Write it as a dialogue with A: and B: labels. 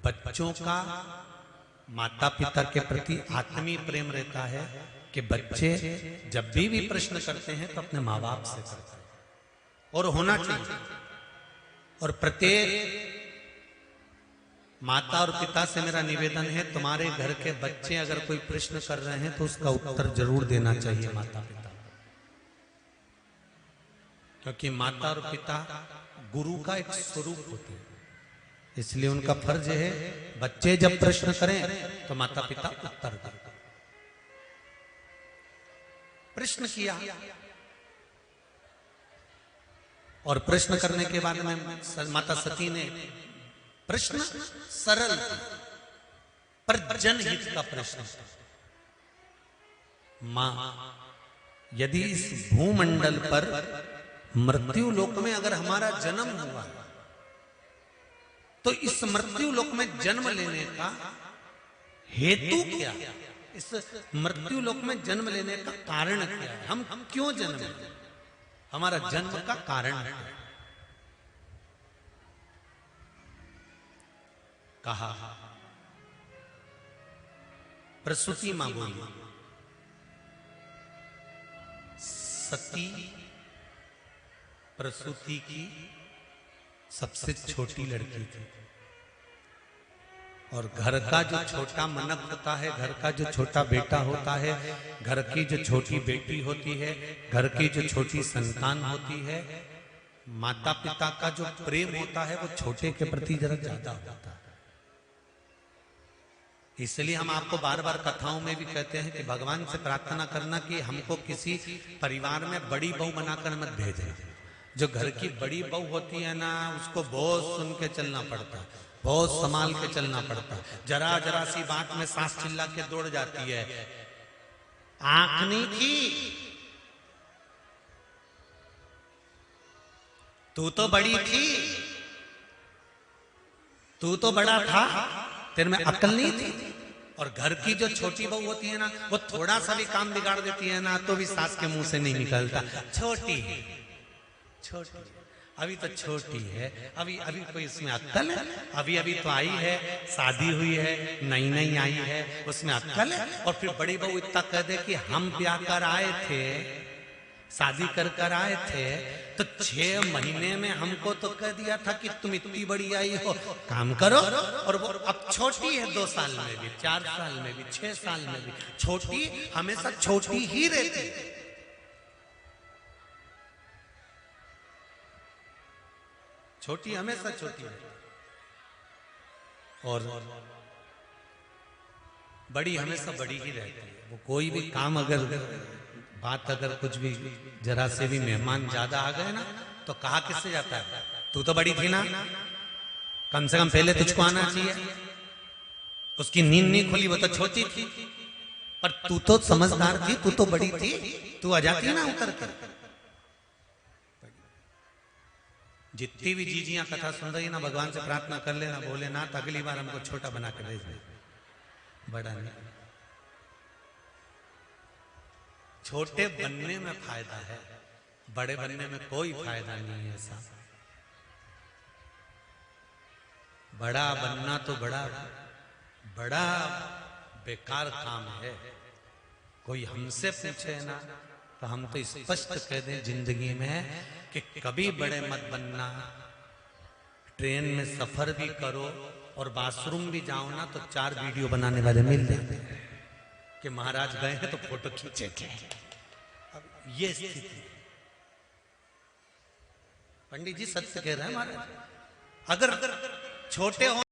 A: बच्चों का माता पिता के प्रति आत्मीय प्रेम रहता है कि बच्चे जब भी प्रश्न करते हैं तो अपने माँ बाप से करते हैं, और होना चाहिए। और प्रत्येक माता और पिता से मेरा निवेदन है, तुम्हारे घर के बच्चे अगर कोई प्रश्न कर रहे हैं तो उसका उत्तर जरूर देना चाहिए माता पिता, क्योंकि माता और पिता गुरु का एक स्वरूप होते हैं। इसलिए उनका फर्ज है बच्चे जब प्रश्न करें तो माता पिता उत्तर दें। प्रश्न किया और प्रश्न करने के बाद में माता सती ने प्रश्न सरल पर जनहित का प्रश्न, मां यदि इस भूमंडल पर मृत्यु लोक में अगर हमारा जन्म हुआ तो इस मृत्यु लोक में जन्म लेने का हेतु क्या है? इस मृत्यु लोक में जन्म लेने का कारण क्या है? हम क्यों जन्म लेते? हमारा जन्म का कारण है। कहा प्रसूति मां बोली, सती प्रसूति की सबसे छोटी लड़की थी, और घर का जो छोटा मनक होता है, घर का जो छोटा बेटा होता है, घर की जो छोटी बेटी होती है, घर की जो छोटी संतान होती है, माता पिता का जो प्रेम होता है वो छोटे के प्रति जरा ज्यादा होता है। इसलिए हम आपको बार बार कथाओं में भी कहते हैं कि भगवान से प्रार्थना करना कि हमको किसी परिवार में बड़ी बहू बनाकर मत भेजना। जो घर की बड़ी बहू होती है ना, उसको बहुत सुन के चलना पड़ता है, बहुत संभाल के चलना पड़ता है। जरा जरा सी बात में सास चिल्ला के दौड़ जाती है, आंख नहीं थी, तू तो बड़ी थी, तू तो बड़ा था, तेरे में अक्ल नहीं थी। और घर की जो छोटी बहू होती है ना, वो थोड़ा सा भी काम बिगाड़ देती है ना तो भी सास के मुंह से नहीं निकलता, छोटी है, छोटी अभी तो छोटी है, अभी अभी कोई इसमें अक्ल है, अभी अभी तो आई है, शादी हुई है, नई नई आई है, उसमें अक्ल है। और फिर बड़ी बहू इतना कह दे कि हम ब्याह कर आए थे, शादी कर आए थे, तो 6 महीने में हमको तो कह दिया था कि तुम इतनी बड़ी आई हो, काम करो। और वो अब छोटी है, 2 साल में भी, 4 साल में भी, 6 साल में भी, छोटी हमेशा छोटी ही रहती है। छोटी हमेशा छोटी है और बड़ी हमेशा बड़ी ही रहती है। वो कोई भी काम अगर बात अगर कुछ भी जरा से भी मेहमान ज्यादा आ गए ना तो कहा किससे जाता है, तू तो बड़ी थी ना, कम से कम पहले तुझको आना चाहिए। उसकी नींद नहीं खुली, वो तो छोटी थी, पर तू तो समझदार थी, तू तो बड़ी थी, तू आ जाती ना उतर कर। जितनी भी जीजियां कथा सुन रही ना, भगवान से प्रार्थना कर लेना, बोले ना तो अगली बार हमको छोटा बना कर भेज दे, बड़ा नहीं। छोटे बनने में फायदा है, बड़े बनने में कोई फायदा नहीं है। ऐसा बड़ा बनना तो बड़ा बड़ा बेकार काम है। कोई हमसे पूछे ना तो हम तो स्पष्ट कह दें जिंदगी में कि कभी बड़े मत बनना। ट्रेन में सफर भी करो और बाथरूम भी जाओ ना तो 4 वीडियो बनाने वाले मिल जाते हैं कि महाराज गए हैं तो फोटो खींचे थे। अब ये स्थिति, पंडित जी सत्य कह रहे हैं महाराज। अगर छोटे हो